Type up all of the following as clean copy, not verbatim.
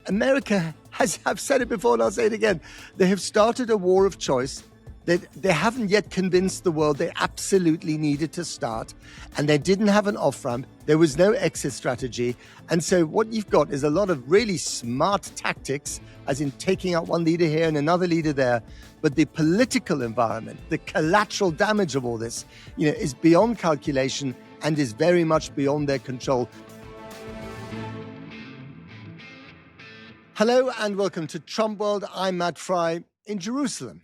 America has, I've said it before and I'll say it again, they have started a war of choice. They haven't yet convinced the world they absolutely needed to start, and they didn't have an off-ramp. There was no exit strategy. And so what you've got is a lot of really smart tactics, as in taking out one leader here and another leader there. But the political environment, the collateral damage of all this, is beyond calculation and is very much beyond their control. Hello and welcome to TrumpWorld. I'm Matt Frei in Jerusalem.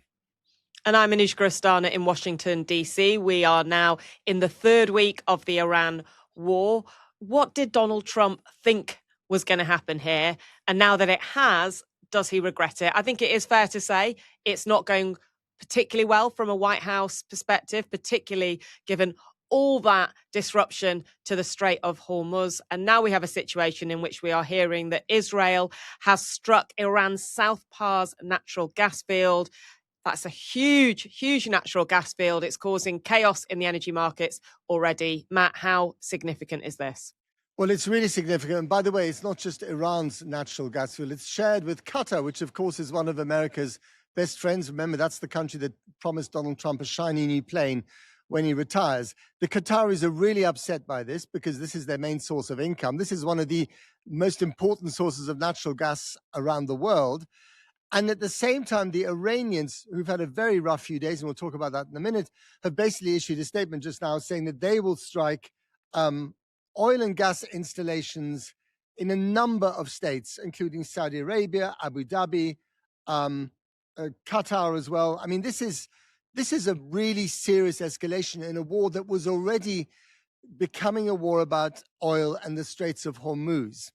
And I'm Anushka Asthana in Washington, D.C. We are now in the third week of the Iran war. What did Donald Trump think was going to happen here? And now that it has, does he regret it? I think it is fair to say it's not going particularly well from a White House perspective, particularly given all that disruption to the Strait of Hormuz. And now we have a situation in which we are hearing that Israel has struck Iran's South Pars natural gas field. That's a huge, huge natural gas field. It's causing chaos in the energy markets already. Matt, how significant is this? Well, it's really significant. And by the way, it's not just Iran's natural gas field. It's shared with Qatar, which, of course, is one of America's best friends. Remember, that's the country that promised Donald Trump a shiny new plane when he retires. The Qataris are really upset by this because this is their main source of income. This is one of the most important sources of natural gas around the world. And at the same time, the Iranians, who've had a very rough few days, and we'll talk about that in a minute, have basically issued a statement just now saying that they will strike oil and gas installations in a number of states, including Saudi Arabia, Abu Dhabi, Qatar as well. I mean, this is a really serious escalation in a war that was already becoming a war about oil and the Straits of Hormuz.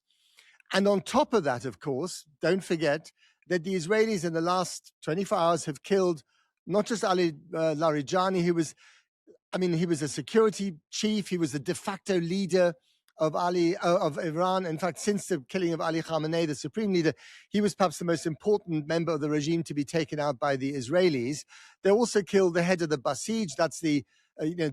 And on top of that, of course, don't forget that the Israelis in the last 24 hours have killed not just Ali Larijani, he was a security chief, he was the de facto leader of Iran. In fact, since the killing of Ali Khamenei, the supreme leader, he was perhaps the most important member of the regime to be taken out by the Israelis. They also killed the head of the Basij, that's the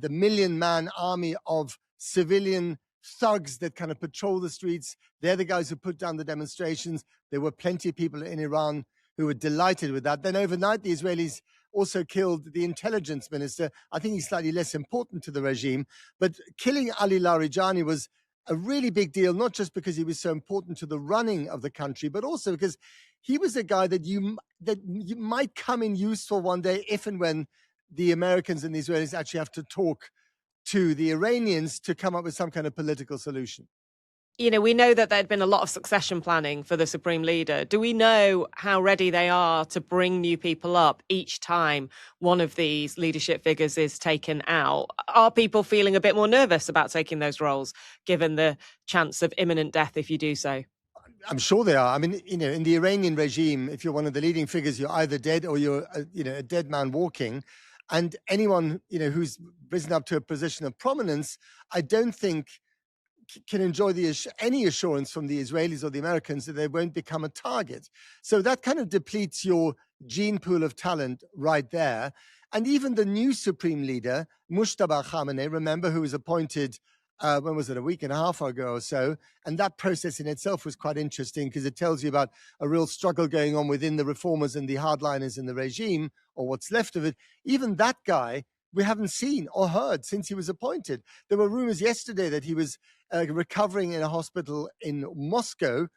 million-man army of civilian thugs that kind of patrol the streets. They're the guys who put down the demonstrations. There were plenty of people in Iran who were delighted with that. Then overnight, the Israelis also killed the intelligence minister. I think he's slightly less important to the regime. But killing Ali Larijani was a really big deal, not just because he was so important to the running of the country, but also because he was a guy that you might come in useful one day if and when the Americans and the Israelis actually have to talk to the Iranians to come up with some kind of political solution. We know that there'd been a lot of succession planning for the Supreme Leader. Do we know how ready they are to bring new people up each time one of these leadership figures is taken out? Are people feeling a bit more nervous about taking those roles, given the chance of imminent death if you do so? I'm sure they are. I mean, in the Iranian regime, if you're one of the leading figures, you're either dead or you're a dead man walking. And anyone, who's risen up to a position of prominence, I don't think can enjoy any assurance from the Israelis or the Americans that they won't become a target. So that kind of depletes your gene pool of talent right there. And even the new supreme leader, Mustafa Khamenei, remember, who was appointed, when was it, a week and a half ago or so? And that process in itself was quite interesting because it tells you about a real struggle going on within the reformers and the hardliners in the regime, or what's left of it. Even that guy, we haven't seen or heard since he was appointed. There were rumors yesterday that he was recovering in a hospital in Moscow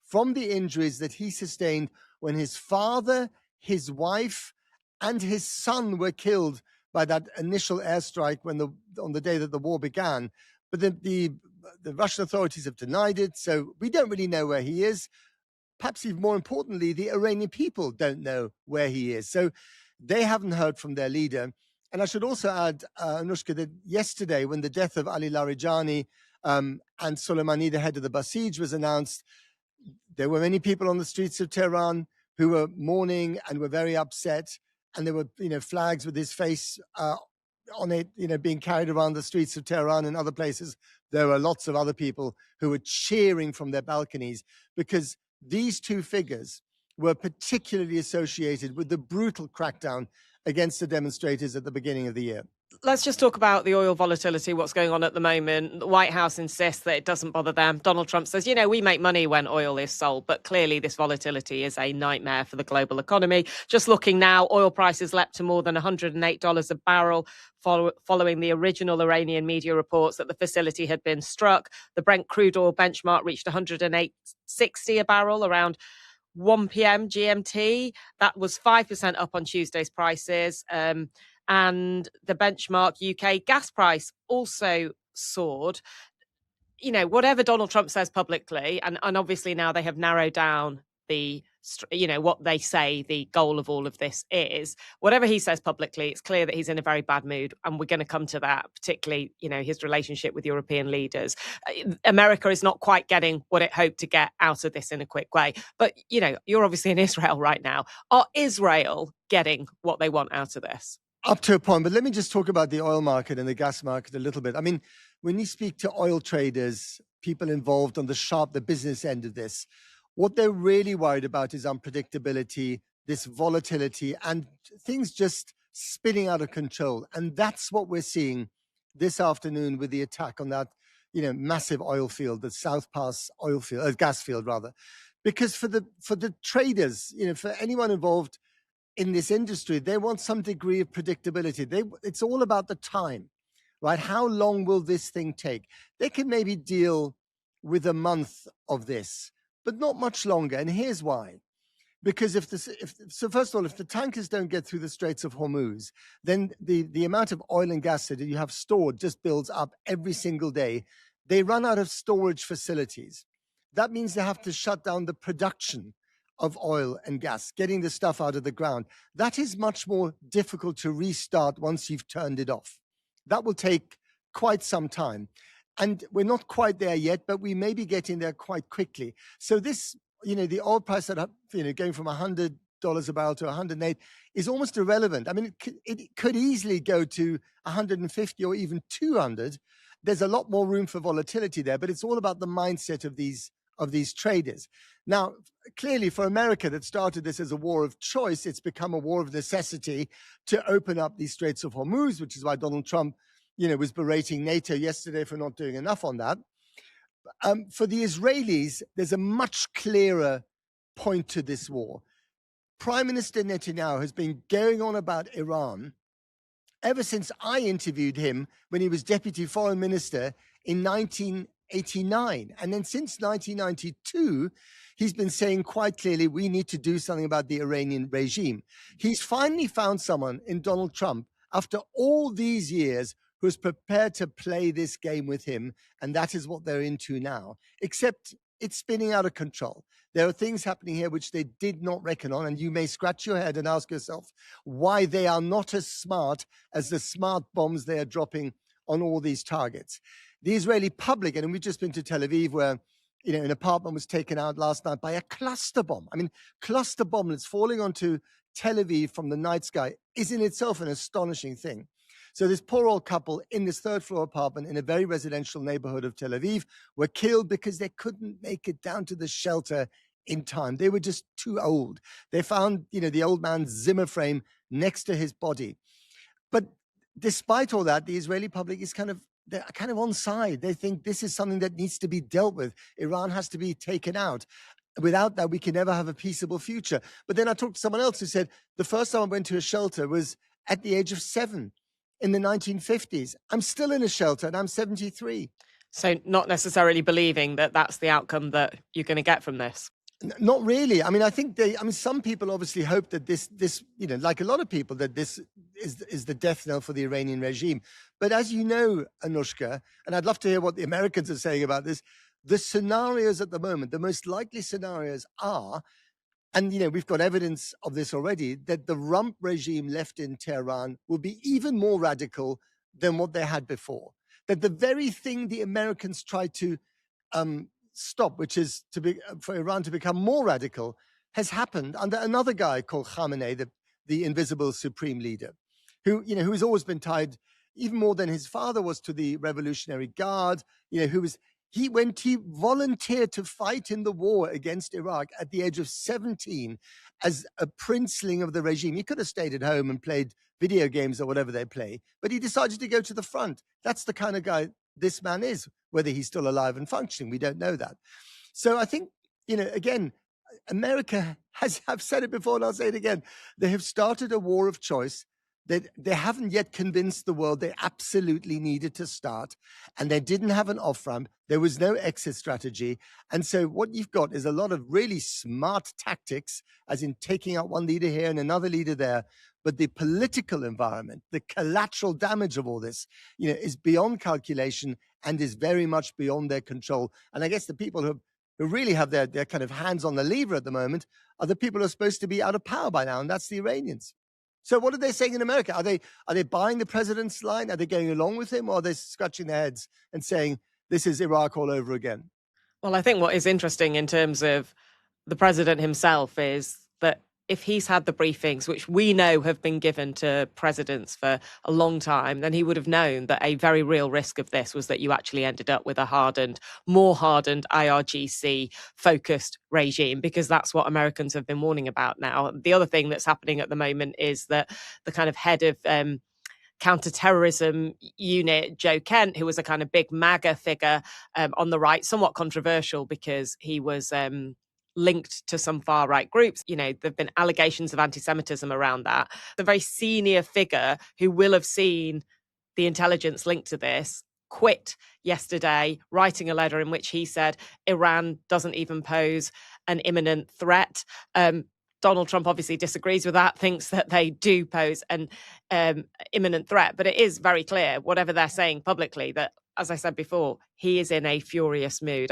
from the injuries that he sustained when his father, his wife, and his son were killed by that initial airstrike on the day that the war began. But the Russian authorities have denied it, so we don't really know where he is. Perhaps even more importantly, the Iranian people don't know where he is. So they haven't heard from their leader. And I should also add, Anushka, that yesterday, when the death of Ali Larijani and Soleimani, the head of the Basij, was announced, there were many people on the streets of Tehran who were mourning and were very upset. And there were, flags with his face on it, being carried around the streets of Tehran and other places. There were lots of other people who were cheering from their balconies because these two figures were particularly associated with the brutal crackdown against the demonstrators at the beginning of the year. Let's just talk about the oil volatility, what's going on at the moment. The White House insists that it doesn't bother them. Donald Trump says, we make money when oil is sold, but clearly this volatility is a nightmare for the global economy. Just looking now, oil prices leapt to more than $108 a barrel following the original Iranian media reports that the facility had been struck. The Brent crude oil benchmark reached $108.60 a barrel around 1 p.m. GMT. That was 5% up on Tuesday's prices. And the benchmark UK gas price also soared. Whatever Donald Trump says publicly, and obviously now they have narrowed down what they say the goal of all of this is. Whatever he says publicly, it's clear that he's in a very bad mood, and we're going to come to that, particularly his relationship with European leaders. America is not quite getting what it hoped to get out of this in a quick way. But you're obviously in Israel right now. Are Israel getting what they want out of this? Up to a point, but let me just talk about the oil market and the gas market a little bit. I mean, when you speak to oil traders, people involved on the business end of this, what they're really worried about is unpredictability, this volatility, and things just spinning out of control. And that's what we're seeing this afternoon with the attack on that, massive oil field, the South Pass oil field, gas field rather. Because for the traders, for anyone involved in this industry, they want some degree of predictability. It's all about the time, right? How long will this thing take? They can maybe deal with a month of this, but not much longer. And here's why. Because first of all, if the tankers don't get through the Straits of Hormuz, then the amount of oil and gas that you have stored just builds up every single day. They run out of storage facilities. That means they have to shut down the production of oil and gas, getting the stuff out of the ground. That is much more difficult to restart once you've turned it off. That will take quite some time. And we're not quite there yet, but we may be getting there quite quickly. So this, the oil price that, going from $100 a barrel to 108 is almost irrelevant. I mean, it could easily go to 150 or even 200. There's a lot more room for volatility there, but it's all about the mindset of these traders. Now, clearly for America that started this as a war of choice, it's become a war of necessity to open up these Straits of Hormuz, which is why Donald Trump, was berating NATO yesterday for not doing enough on that. For the Israelis, there's a much clearer point to this war. Prime Minister Netanyahu has been going on about Iran ever since I interviewed him when he was Deputy Foreign Minister in 1989. And then since 1992, he's been saying quite clearly, we need to do something about the Iranian regime. He's finally found someone in Donald Trump, after all these years, who's prepared to play this game with him. And that is what they're into now, except it's spinning out of control. There are things happening here which they did not reckon on. And you may scratch your head and ask yourself why they are not as smart as the smart bombs they are dropping on all these targets. The Israeli public, and we've just been to Tel Aviv where, an apartment was taken out last night by a cluster bomb. I mean, cluster bomb that's falling onto Tel Aviv from the night sky is in itself an astonishing thing. So this poor old couple in this third floor apartment in a very residential neighborhood of Tel Aviv were killed because they couldn't make it down to the shelter in time. They were just too old. They found, the old man's Zimmer frame next to his body. But despite all that, the Israeli public is they're kind of on side. They think this is something that needs to be dealt with. Iran has to be taken out. Without that, we can never have a peaceable future. But then I talked to someone else who said, the first time I went to a shelter was at the age of 7 in the 1950s. I'm still in a shelter and I'm 73. So not necessarily believing that that's the outcome that you're going to get from this. Not really. I mean, I think some people obviously hope that this, like a lot of people, that this is the death knell for the Iranian regime. But as you know, Anushka, and I'd love to hear what the Americans are saying about this, the scenarios at the moment, the most likely scenarios are, and we've got evidence of this already, that the rump regime left in Tehran will be even more radical than what they had before. That the very thing the Americans tried to stop, which is for Iran to become more radical, has happened under another guy called Khamenei, the invisible supreme leader, who has always been tied, even more than his father was, to the Revolutionary Guard. He volunteered to fight in the war against Iraq at the age of 17 as a princeling of the regime. He could have stayed at home and played video games or whatever they play, but he decided to go to the front. That's the kind of guy this man is. Whether he's still alive and functioning, we don't know that. So I think, again, America has, I've said it before and I'll say it again, they have started a war of choice that they haven't yet convinced the world they absolutely needed to start, and they didn't have an off-ramp. There was no exit strategy. And so what you've got is a lot of really smart tactics, as in taking out one leader here and another leader there. But the political environment, the collateral damage of all this, is beyond calculation and is very much beyond their control. And I guess the people who really have their kind of hands on the lever at the moment are the people who are supposed to be out of power by now, and that's the Iranians. So what are they saying in America? Are they buying the president's line? Are they going along with him, or are they scratching their heads and saying this is Iraq all over again? Well, I think what is interesting in terms of the president himself is that if he's had the briefings, which we know have been given to presidents for a long time, then he would have known that a very real risk of this was that you actually ended up with a more hardened IRGC-focused regime, because that's what Americans have been warning about now. The other thing that's happening at the moment is that the kind of head of counterterrorism unit, Joe Kent, who was a kind of big MAGA figure on the right, somewhat controversial because he was linked to some far-right groups. There've been allegations of anti-Semitism around that. The very senior figure who will have seen the intelligence linked to this quit yesterday, writing a letter in which he said Iran doesn't even pose an imminent threat. Donald Trump obviously disagrees with that, thinks that they do pose an imminent threat. But it is very clear, whatever they're saying publicly, that, as I said before, he is in a furious mood.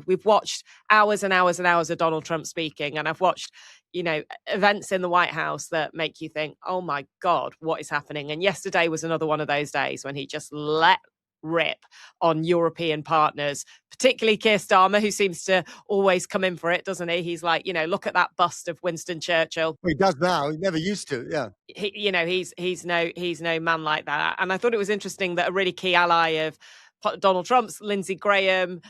We've watched hours and hours and hours of Donald Trump speaking, and I've watched, events in the White House that make you think, oh my God, what is happening? And yesterday was another one of those days when he just let rip on European partners, particularly Keir Starmer, who seems to always come in for it, doesn't he? He's like, look at that bust of Winston Churchill. Well, he does now. He never used to. Yeah. He's no man like that. And I thought it was interesting that a really key ally of Donald Trump's, Lindsey Graham,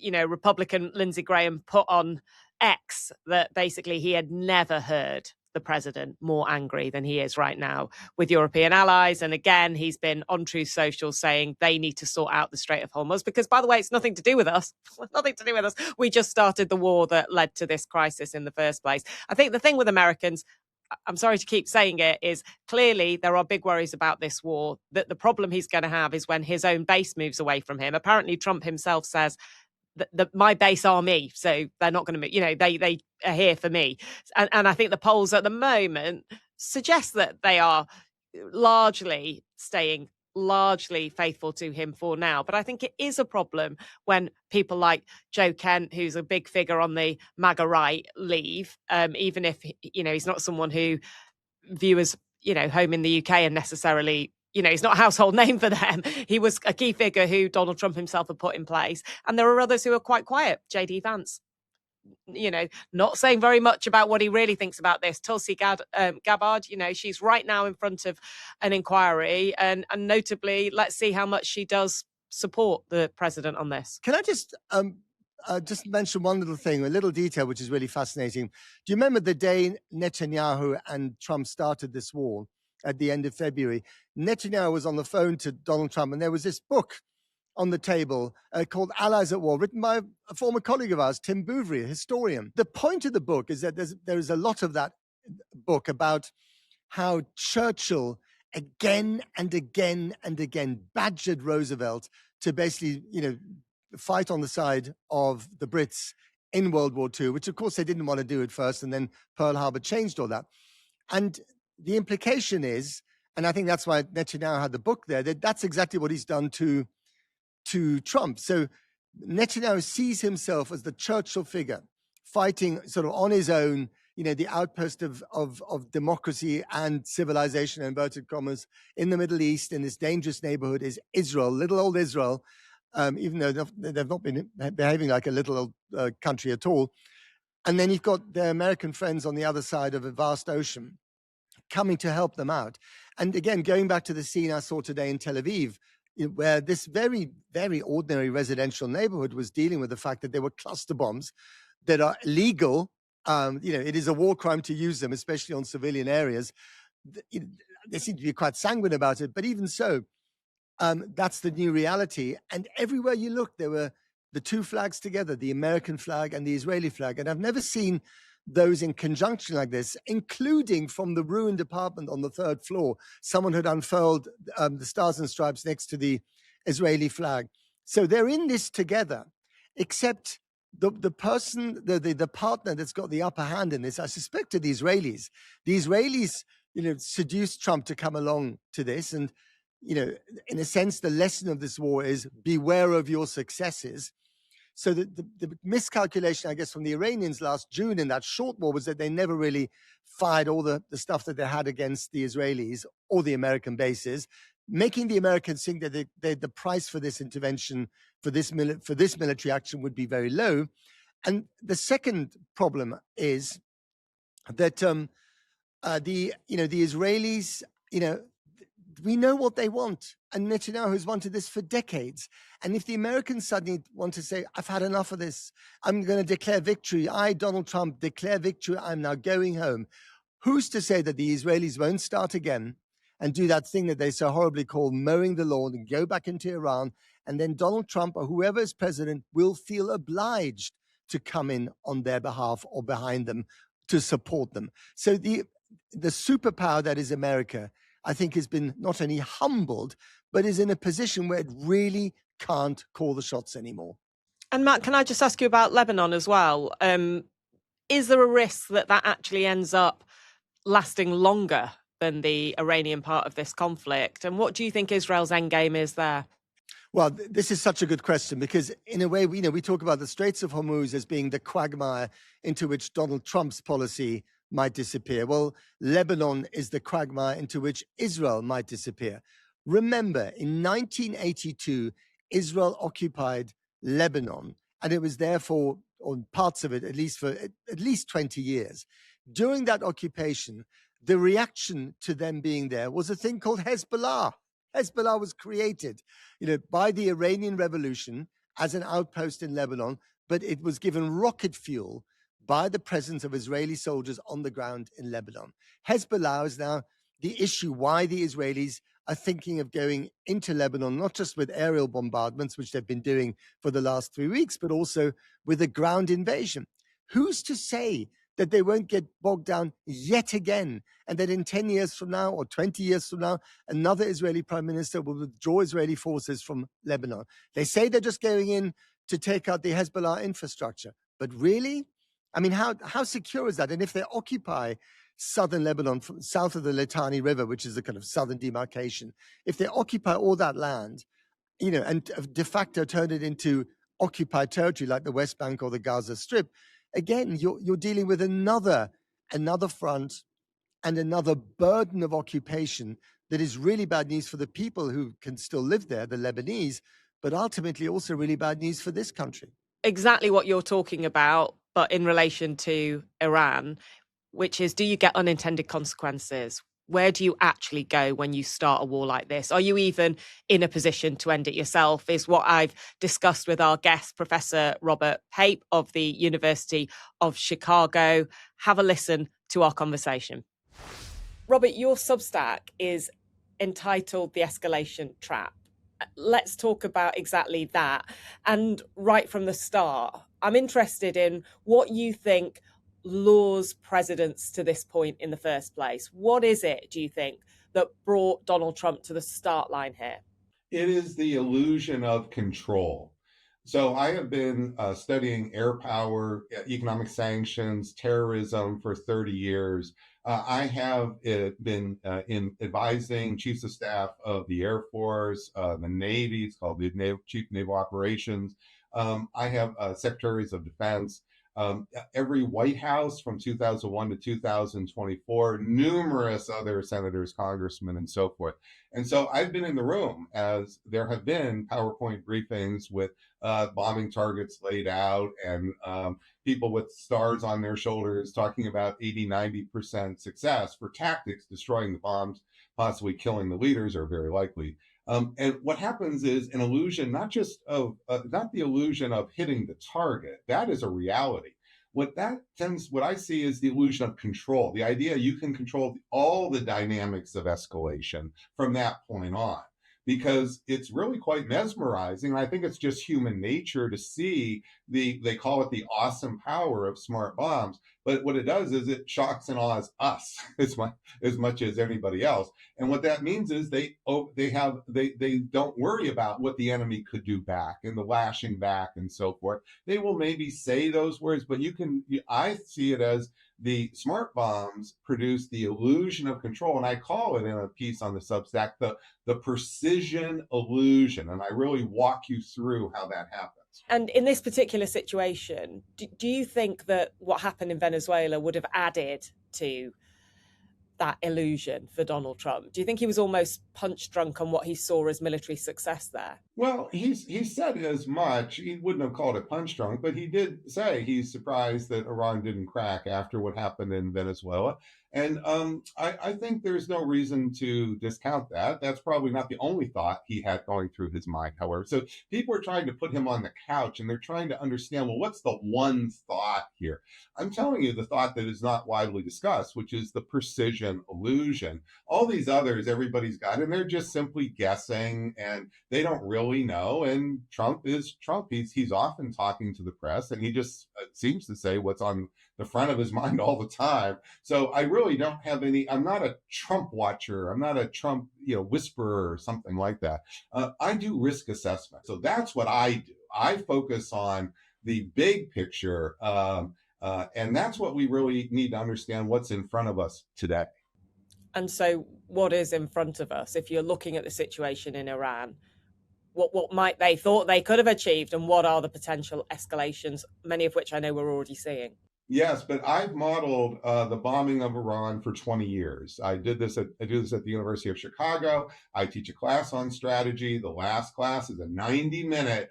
Republican Lindsey Graham, put on X that basically he had never heard the president more angry than he is right now with European allies. And again, he's been on Truth Social saying they need to sort out the Strait of Hormuz, because, by the way, it's nothing to do with us. Nothing to do with us. We just started the war that led to this crisis in the first place. I think the thing with Americans, I'm sorry to keep saying it, is clearly there are big worries about this war, that the problem he's going to have is when his own base moves away from him. Apparently, Trump himself says my base are me, so they're not going to move. They are here for me. And I think the polls at the moment suggest that they are largely staying largely faithful to him for now. But I think it is a problem when people like Joe Kent, who's a big figure on the MAGA right, leave, even if he's not someone who viewers home in the UK and necessarily, he's not a household name for them. He was a key figure who Donald Trump himself had put in place. And there are others who are quite quiet. JD Vance, not saying very much about what he really thinks about this. Tulsi Gabbard, she's right now in front of an inquiry. And notably, let's see how much she does support the president on this. Can I just mention one little thing, a little detail, which is really fascinating. Do you remember the day Netanyahu and Trump started this war at the end of February? Netanyahu was on the phone to Donald Trump, and there was this book on the table called Allies at War, written by a former colleague of ours, Tim Bouverie, a historian. The point of the book is that there is a lot of that book about how Churchill again and again and again badgered Roosevelt to basically, fight on the side of the Brits in World War II, which of course they didn't want to do at first, and then Pearl Harbor changed all that. And the implication is, and I think that's why Netanyahu had the book there, that's exactly what he's done to Trump. So Netanyahu sees himself as the Churchill figure, fighting sort of on his own, the outpost of democracy and civilization, inverted commas, in the Middle East, in this dangerous neighborhood is Israel, little old Israel, even though they've not been behaving like a little old country at all. And then you've got their American friends on the other side of a vast ocean coming to help them out. And again, going back to the scene I saw today in Tel Aviv, where this very, very ordinary residential neighborhood was dealing with the fact that there were cluster bombs that are illegal. It is a war crime to use them, especially on civilian areas. they seem to be quite sanguine about it. But even so, that's the new reality. And everywhere you look, there were the two flags together, the American flag and the Israeli flag. And I've never seen those in conjunction like this, including from the ruined apartment on the third floor. Someone had unfurled the stars and stripes next to the Israeli flag. So they're in this together, except the person, the partner that's got the upper hand in this, I suspect, are the Israelis. The Israelis, seduced Trump to come along to this. And, in a sense, the lesson of this war is beware of your successes. So the miscalculation, I guess, from the Iranians last June in that short war was that they never really fired all the stuff that they had against the Israelis or the American bases, making the Americans think that the price for this intervention, for this military action would be very low. And the second problem is that the Israelis, we know what they want. And Netanyahu has wanted this for decades. And if the Americans suddenly want to say, I've had enough of this, I'm going to declare victory. I, Donald Trump, declare victory. I'm now going home. Who's to say that the Israelis won't start again and do that thing that they so horribly call mowing the lawn and go back into Iran? And then Donald Trump or whoever is president will feel obliged to come in on their behalf or behind them to support them. So the superpower that is America, I think, has been not only humbled, but is in a position where it really can't call the shots anymore. And Matt, can I just ask you about Lebanon as well? Is there a risk that actually ends up lasting longer than the Iranian part of this conflict? And what do you think Israel's endgame is there? Well, this is such a good question because, in a way, we talk about the Straits of Hormuz as being the quagmire into which Donald Trump's policy might disappear. Well, Lebanon is the quagmire into which Israel might disappear. Remember, in 1982, Israel occupied Lebanon, and it was there for, on parts of it, at least for at least 20 years. During that occupation, the reaction to them being there was a thing called Hezbollah. Hezbollah was created, by the Iranian Revolution as an outpost in Lebanon, but it was given rocket fuel by the presence of Israeli soldiers on the ground in Lebanon. Hezbollah is now the issue why the Israelis are thinking of going into Lebanon, not just with aerial bombardments, which they've been doing for the last 3 weeks, but also with a ground invasion. Who's to say that they won't get bogged down yet again, and that in 10 years from now or 20 years from now, another Israeli prime minister will withdraw Israeli forces from Lebanon? They say they're just going in to take out the Hezbollah infrastructure. But really? I mean, how secure is that? And if they occupy southern Lebanon, from south of the Litani River, which is the kind of southern demarcation, if they occupy all that land, and de facto turn it into occupied territory like the West Bank or the Gaza Strip, again, you're dealing with another front and another burden of occupation that is really bad news for the people who can still live there, the Lebanese, but ultimately also really bad news for this country. Exactly what you're talking about, but in relation to Iran, which is, do you get unintended consequences? Where do you actually go when you start a war like this? Are you even in a position to end it yourself? Is what I've discussed with our guest, Professor Robert Pape of the University of Chicago. Have a listen to our conversation. Robert, your Substack is entitled The Escalation Trap. Let's talk about exactly that. And right from the start, I'm interested in what you think lures presidents to this point in the first place. What is it, do you think, that brought Donald Trump to the start line here? It is the illusion of control. So I have been studying air power, economic sanctions, terrorism for 30 years. I have been in advising chiefs of staff of the Air Force, the Navy. It's called the Chief Naval Operations. I have secretaries of defense. Every White House from 2001 to 2024, numerous other senators, congressmen, and so forth. And so I've been in the room as there have been PowerPoint briefings with bombing targets laid out and people with stars on their shoulders talking about 80, 90% success for tactics, destroying the bombs, possibly killing the leaders, or very likely. And what happens is an illusion, not the illusion of hitting the target, that is a reality, What I see is the illusion of control, the idea you can control all the dynamics of escalation from that point on, because it's really quite mesmerizing. I think it's just human nature to see they call it the awesome power of smart bombs. But what it does is it shocks and awes us as much as anybody else. And what that means is they don't worry about what the enemy could do back and the lashing back and so forth. They will maybe say those words, but I see it as the smart bombs produce the illusion of control. And I call it in a piece on the Substack, the precision illusion. And I really walk you through how that happens. And in this particular situation, do you think that what happened in Venezuela would have added to that illusion for Donald Trump? Do you think he was almost punch drunk on what he saw as military success there? Well, he said as much. He wouldn't have called it punch drunk, but he did say he's surprised that Iran didn't crack after what happened in Venezuela. And I think there's no reason to discount that. That's probably not the only thought he had going through his mind, however. So people are trying to put him on the couch and they're trying to understand, well, what's the one thought here? I'm telling you the thought that is not widely discussed, which is the precision illusion. All these others everybody's got, and they're just simply guessing and they don't really know. And Trump is Trump. He's often talking to the press and he just seems to say what's on the front of his mind all the time. So I really don't have I'm not a Trump watcher. I'm not a Trump, whisperer or something like that. I do risk assessment. So that's what I do. I focus on the big picture. And that's what we really need to understand, what's in front of us today. And so what is in front of us? If you're looking at the situation in Iran, what might they thought they could have achieved, and what are the potential escalations, many of which I know we're already seeing? Yes, but I've modeled the bombing of Iran for 20 years. I do this at the University of Chicago. I teach a class on strategy. The last class is a 90-minute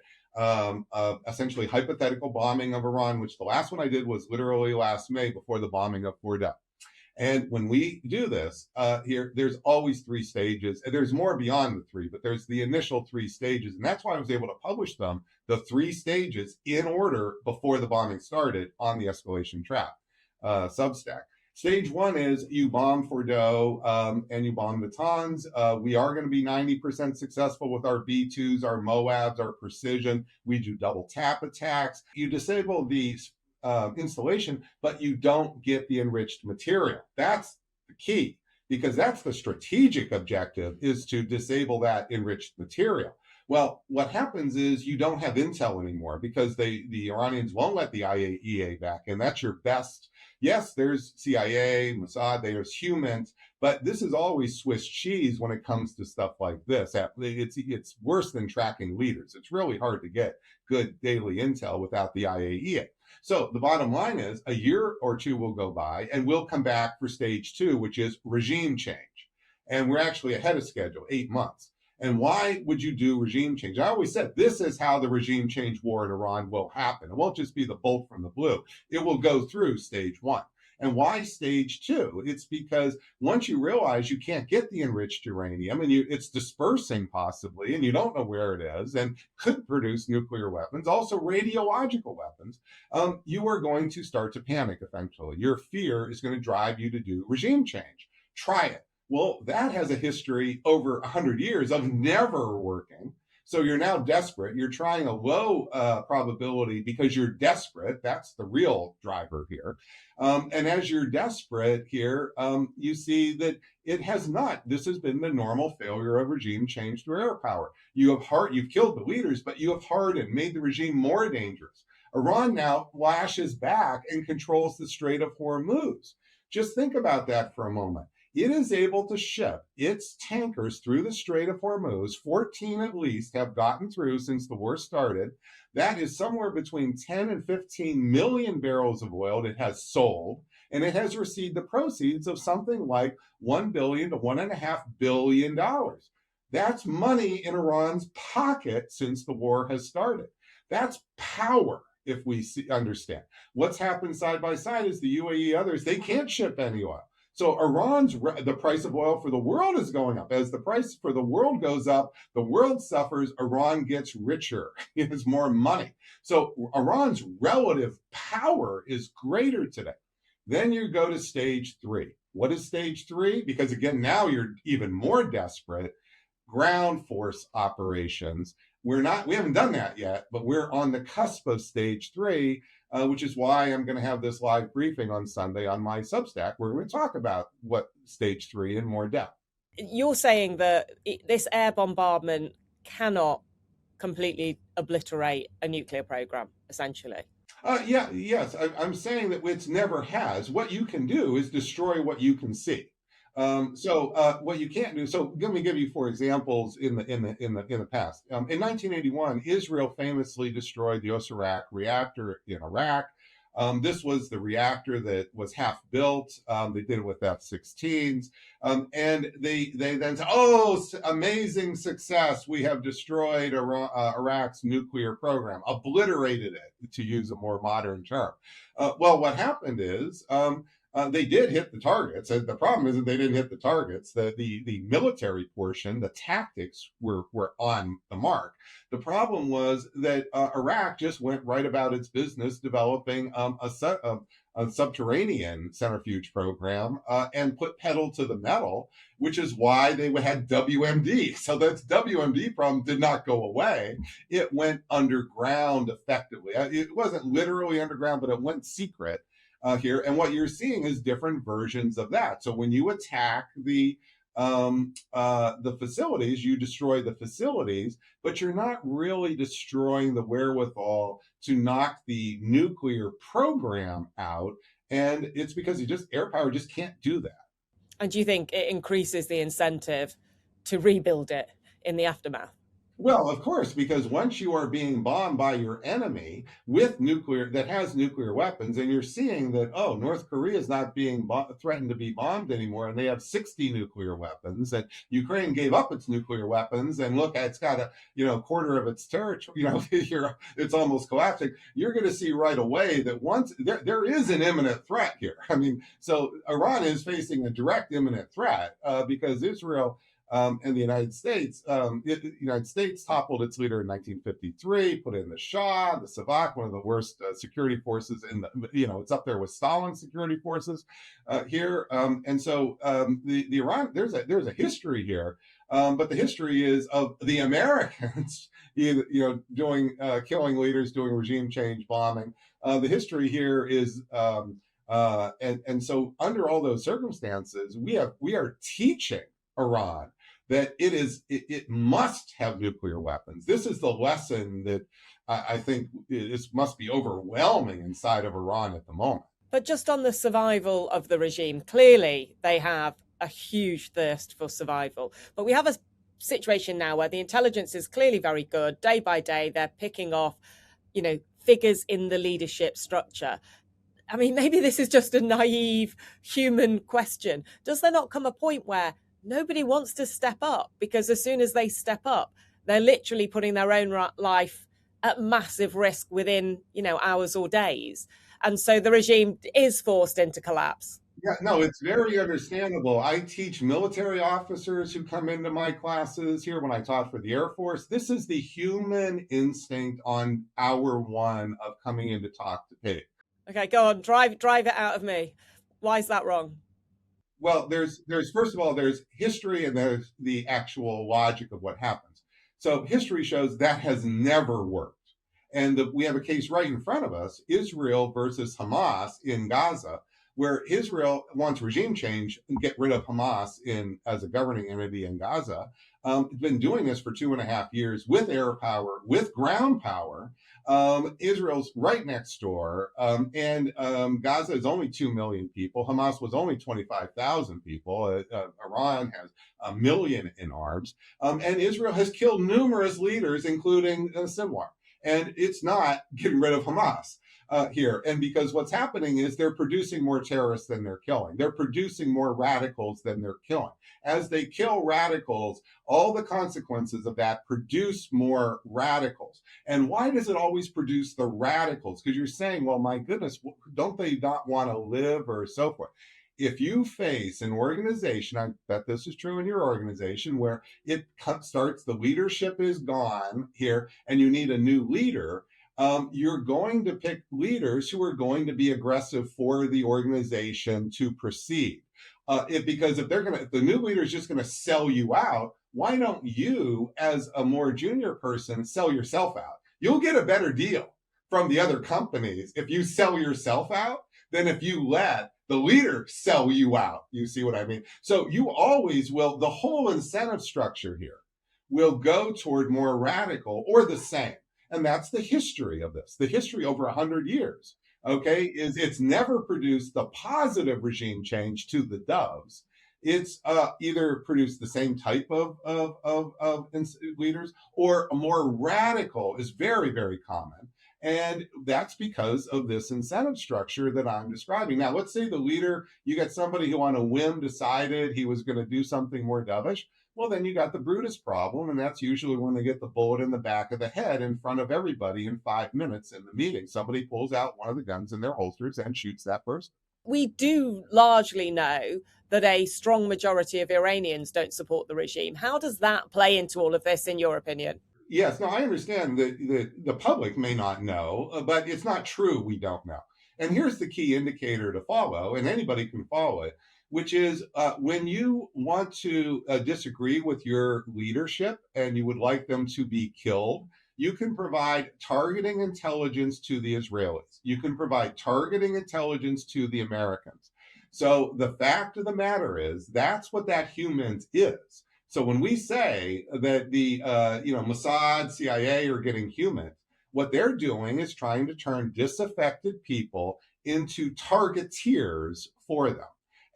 essentially hypothetical bombing of Iran, which the last one I did was literally last May before the bombing of Fordow. And when we do this here, there's always 3 stages. There's more beyond the 3, but there's the initial 3 stages. And that's why I was able to publish them, the 3 stages in order before the bombing started on the Escalation Trap Substack. Stage 1 is you bomb Fordow and you bomb Natanz. We are going to be 90% successful with our B2s, our Moabs, our precision. We do double tap attacks. You disable the installation, but you don't get the enriched material. That's the key, because that's the strategic objective, is to disable that enriched material. Well, what happens is you don't have intel anymore, because the Iranians won't let the IAEA back, and that's your best. Yes, there's CIA, Mossad, there's humans, but this is always Swiss cheese when it comes to stuff like this. It's worse than tracking leaders. It's really hard to get good daily intel without the IAEA. So the bottom line is a year or 2 will go by and we'll come back for stage 2, which is regime change. And we're actually ahead of schedule, 8 months. And why would you do regime change? I always said this is how the regime change war in Iran will happen. It won't just be the bolt from the blue. It will go through stage 1. And why stage 2? It's because once you realize you can't get the enriched uranium and it's dispersing possibly, and you don't know where it is and could produce nuclear weapons, also radiological weapons, you are going to start to panic eventually. Your fear is going to drive you to do regime change. Try it. Well, that has a history over 100 years of never working. So you're now desperate. You're trying a low probability because you're desperate. That's the real driver here. And as you're desperate here, you see that it has not. This has been the normal failure of regime change through air power. You've killed the leaders, but you have hardened, made the regime more dangerous. Iran now lashes back and controls the Strait of Hormuz. Just think about that for a moment. It is able to ship its tankers through the Strait of Hormuz. 14 at least have gotten through since the war started. That is somewhere between 10 and 15 million barrels of oil it has sold, and it has received the proceeds of something like $1 billion to $1.5 billion. That's money in Iran's pocket since the war has started. That's power. If we understand what's happened side by side is the UAE, others, they can't ship any oil. So the price of oil for the world is going up. As the price for the world goes up, the world suffers, Iran gets richer. It has more money. So Iran's relative power is greater today. Then you go to stage three. What is stage three? Because again, now you're even more desperate. Ground force operations. We haven't done that yet, but we're on the cusp of stage three, which is why I'm going to have this live briefing on Sunday on my Substack, where we're going to talk about what stage three in more depth. You're saying that this air bombardment cannot completely obliterate a nuclear program, essentially. Yes, I'm saying that it never has. What you can do is destroy what you can see. What you can't do. So let me give you 4 examples in the past. In 1981, Israel famously destroyed the Osirak reactor in Iraq. This was the reactor that was half built. They did it with F-16s, and they then said, "Oh, amazing success! We have destroyed Iraq's nuclear program, obliterated it, to use a more modern term." Well, what happened is they did hit the targets. The problem isn't they didn't hit the targets. The military portion, the tactics were on the mark. The problem was that Iraq just went right about its business developing a subterranean centrifuge program and put pedal to the metal, which is why they had WMD. So that WMD problem did not go away. It went underground effectively. It wasn't literally underground, but it went secret. Here, and what you're seeing is different versions of that. So when you attack the facilities, you destroy the facilities, but you're not really destroying the wherewithal to knock the nuclear program out. And it's because air power just can't do that. And do you think it increases the incentive to rebuild it in the aftermath? Well, of course, because once you are being bombed by your enemy with that has nuclear weapons, and you're seeing that, oh, North Korea is not being threatened to be bombed anymore, and they have 60 nuclear weapons, and Ukraine gave up its nuclear weapons, and look, it's got a quarter of its territory, it's almost collapsing. You're going to see right away that once there is an imminent threat here. I mean, so Iran is facing a direct imminent threat because Israel and the United States, United States toppled its leader in 1953, put in the Shah, the Savak, one of the worst security forces it's up there with Stalin's security forces here. And so the Iran, there's a history here, but the history is of the Americans, killing leaders, doing regime change, bombing. The history here is. And so under all those circumstances, we are teaching Iran that it must have nuclear weapons. This is the lesson that I think this must be overwhelming inside of Iran at the moment. But just on the survival of the regime, clearly they have a huge thirst for survival. But we have a situation now where the intelligence is clearly very good. Day by day, they're picking off, figures in the leadership structure. I mean, maybe this is just a naive human question. Does there not come a point where nobody wants to step up? Because as soon as they step up, they're literally putting their own life at massive risk within, hours or days. And so the regime is forced into collapse. Yeah, no, it's very understandable. I teach military officers who come into my classes here when I taught for the Air Force. This is the human instinct on hour 1 of coming in to talk to Pape. Okay, go on, drive it out of me. Why is that wrong? Well, there's first of all, there's history and there's the actual logic of what happens. So history shows that has never worked. And we have a case right in front of us, Israel versus Hamas in Gaza, where Israel wants regime change and get rid of Hamas as a governing entity in Gaza. Been doing this for 2.5 years with air power, with ground power. Israel's right next door, and Gaza is only 2 million people. Hamas was only 25,000 people. Iran has 1 million in arms, and Israel has killed numerous leaders, including Sinwar. And it's not getting rid of Hamas here. And because what's happening is they're producing more terrorists than they're killing. They're producing more radicals than they're killing. As they kill radicals, all the consequences of that produce more radicals. And why does it always produce the radicals? Because you're saying, well, my goodness, don't they not want to live or so forth? if you face an organization, I bet this is true in your organization, where it starts, the leadership is gone here and you need a new leader, you're going to pick leaders who are going to be aggressive for the organization to proceed. Because if the new leader is just going to sell you out, why don't you, as a more junior person, sell yourself out? You'll get a better deal from the other companies if you sell yourself out than if you let the leader sell you out. You see what I mean? So you always will, the whole incentive structure here will go toward more radical or the same. And that's the history of this. The history over 100 years, okay, is it's never produced the positive regime change to the doves. It's either produced the same type of leaders, or a more radical is very, very common. And that's because of this incentive structure that I'm describing. Now, let's say the leader, you got somebody who on a whim decided he was going to do something more dovish. Well, then you got the Brutus problem, and that's usually when they get the bullet in the back of the head in front of everybody in 5 minutes in the meeting. Somebody pulls out one of the guns in their holsters and shoots that person. We do largely know that a strong majority of Iranians don't support the regime. How does that play into all of this, in your opinion? Yes, no, I understand that the public may not know, but it's not true we don't know. And here's the key indicator to follow, and anybody can follow it, which is when you want to disagree with your leadership and you would like them to be killed, you can provide targeting intelligence to the Israelis. You can provide targeting intelligence to the Americans. So the fact of the matter is, that's what that humans is. So when we say that the Mossad, CIA are getting human, what they're doing is trying to turn disaffected people into targeteers for them.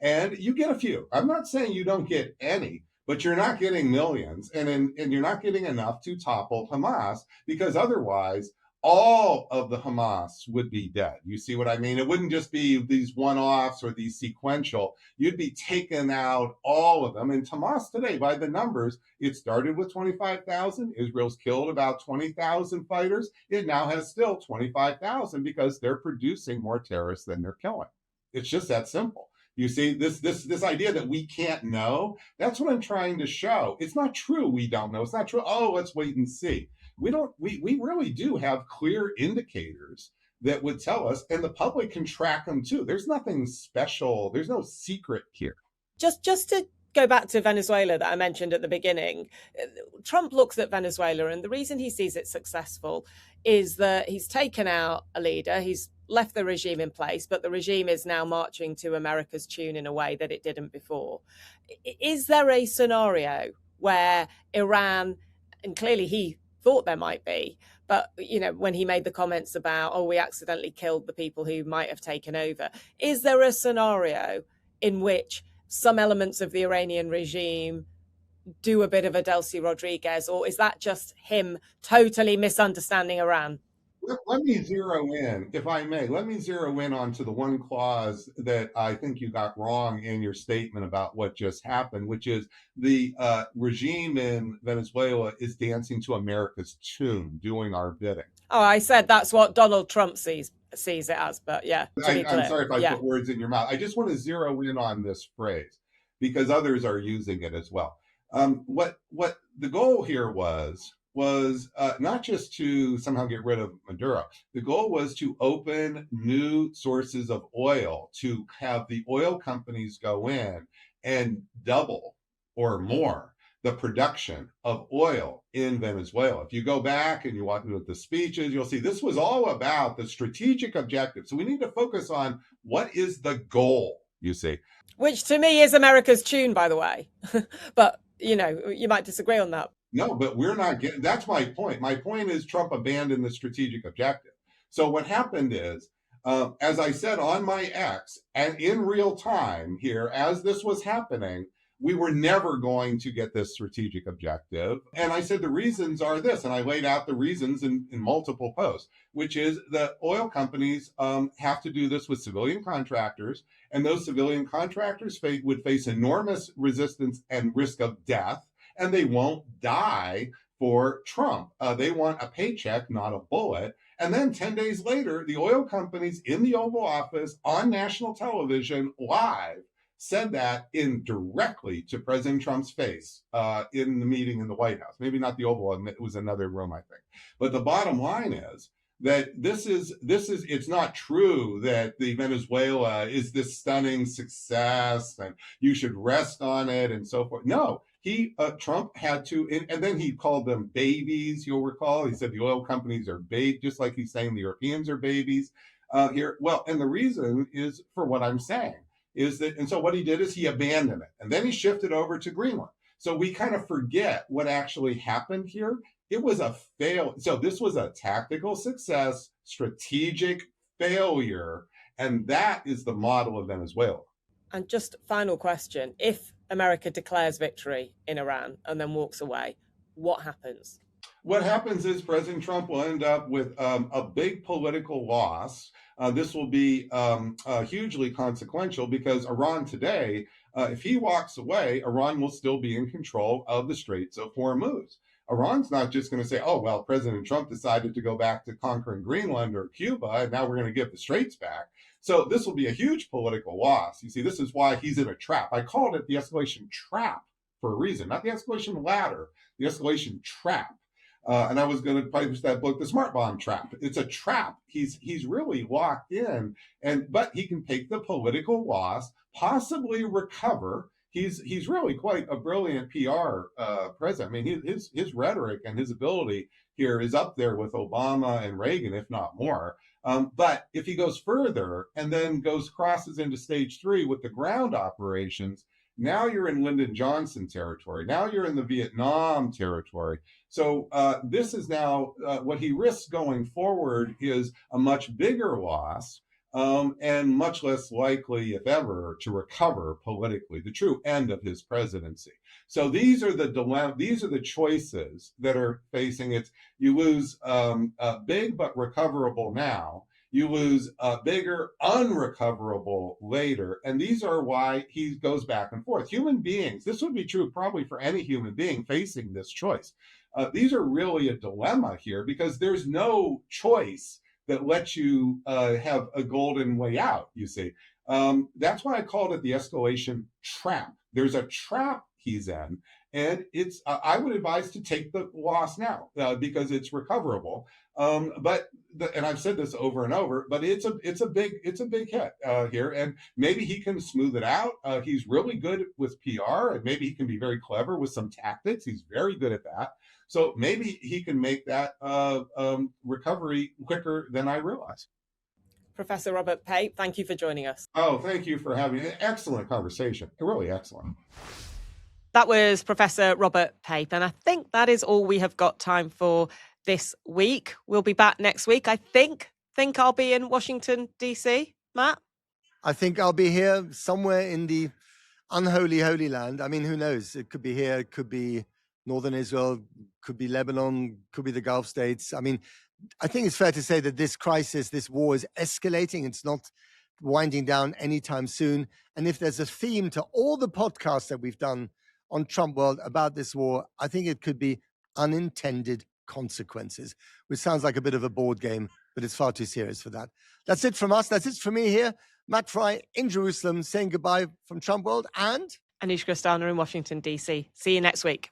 And you get a few. I'm not saying you don't get any, but you're not getting millions, and you're not getting enough to topple Hamas, because otherwise all of the Hamas would be dead. You see what I mean? It wouldn't just be these one-offs or these sequential. You'd be taking out all of them. And Hamas today, by the numbers, it started with 25,000. Israel's killed about 20,000 fighters. It now has still 25,000 because they're producing more terrorists than they're killing. It's just that simple. You see, this idea that we can't know, that's what I'm trying to show. It's not true we don't know. It's not true, oh, let's wait and see. We really do have clear indicators that would tell us, and the public can track them too. There's nothing special. There's no secret here. Just to go back to Venezuela that I mentioned at the beginning, Trump looks at Venezuela, and the reason he sees it successful is that he's taken out a leader, he's left the regime in place, but the regime is now marching to America's tune in a way that it didn't before. Is there a scenario where Iran, and clearly he thought there might be, but when he made the comments about, oh, we accidentally killed the people who might have taken over, is there a scenario in which some elements of the Iranian regime do a bit of a Delcy Rodriguez, or is that just him totally misunderstanding Iran? Let me zero in, if I may, onto the one clause that I think you got wrong in your statement about what just happened, which is the regime in Venezuela is dancing to America's tune, doing our bidding. Oh, I said that's what Donald Trump sees it as, but yeah. I'm sorry if I put words in your mouth. I just want to zero in on this phrase because others are using it as well. What the goal here was not just to somehow get rid of Maduro. The goal was to open new sources of oil, to have the oil companies go in and double or more the production of oil in Venezuela. If you go back and you watch the speeches, you'll see this was all about the strategic objective. So we need to focus on what is the goal, you see. Which to me is America's tune, by the way. But, you might disagree on that. No, but we're not getting, that's my point. My point is Trump abandoned the strategic objective. So what happened is, as I said on my X, and in real time here, as this was happening, we were never going to get this strategic objective. And I said the reasons are this, and I laid out the reasons in multiple posts, which is that oil companies have to do this with civilian contractors, and those civilian contractors would face enormous resistance and risk of death. And they won't die for Trump. They want a paycheck, not a bullet. And then 10 days later, the oil companies in the Oval Office on national television live said that indirectly to President Trump's face in the meeting in the White House. Maybe not the Oval one, it was another room, I think. But the bottom line is that it's not true that the Venezuela is this stunning success and you should rest on it and so forth. No, Trump had to, and then he called them babies, you'll recall. He said the oil companies are babies, just like he's saying the Europeans are babies here. Well, and the reason is for what I'm saying is that, and so what he did is he abandoned it, and then he shifted over to Greenland. So we kind of forget what actually happened here. It was a fail. So this was a tactical success, strategic failure, and that is the model of Venezuela. And just final question, if America declares victory in Iran and then walks away, what happens? What happens is President Trump will end up with a big political loss. This will be hugely consequential because Iran today, if he walks away, Iran will still be in control of the Straits of Hormuz. Iran's not just going to say, oh, well, President Trump decided to go back to conquering Greenland or Cuba, and now we're going to give the Straits back. So this will be a huge political loss. You see, this is why he's in a trap. I called it the escalation trap for a reason, not the escalation ladder, the escalation trap. And I was going to publish that book, The Smart Bomb Trap. It's a trap. He's really locked in, but he can take the political loss, possibly recover. He's really quite a brilliant PR president. I mean, his rhetoric and his ability here is up there with Obama and Reagan, if not more. But if he goes further and then crosses into stage 3 with the ground operations, now you're in Lyndon Johnson territory. Now you're in the Vietnam territory. So this is now what he risks going forward is a much bigger loss and much less likely, if ever, to recover politically, the true end of his presidency. So these are the dilemma. These are the choices that are facing it. You lose big but recoverable now. You lose bigger, unrecoverable later. And these are why he goes back and forth. Human beings, this would be true probably for any human being facing this choice. These are really a dilemma here because there's no choice that lets you have a golden way out, you see. That's why I called it the escalation trap. There's a trap he's in. And I would advise to take the loss now because it's recoverable. And I've said this over and over, but it's a big hit here, and maybe he can smooth it out. He's really good with PR, and maybe he can be very clever with some tactics. He's very good at that. So maybe he can make that recovery quicker than I realize. Professor Robert Pape, thank you for joining us. Oh, thank you for having an excellent conversation. Really excellent. That was Professor Robert Pape, and I think that is all we have got time for this week. We'll be back next week. I think I'll be in Washington, D.C. Matt? I think I'll be here somewhere in the unholy Holy Land. I mean, who knows? It could be here, it could be Northern Israel, could be Lebanon, could be the Gulf states. I mean, I think it's fair to say that this crisis, this war is escalating. It's not winding down anytime soon. And if there's a theme to all the podcasts that we've done on TrumpWorld about this war, I think it could be unintended consequences, which sounds like a bit of a board game, but it's far too serious for that. That's it from us. That's it from me here, Matt Frei in Jerusalem, saying goodbye from TrumpWorld and Anushka Asthana in Washington, D.C. See you next week.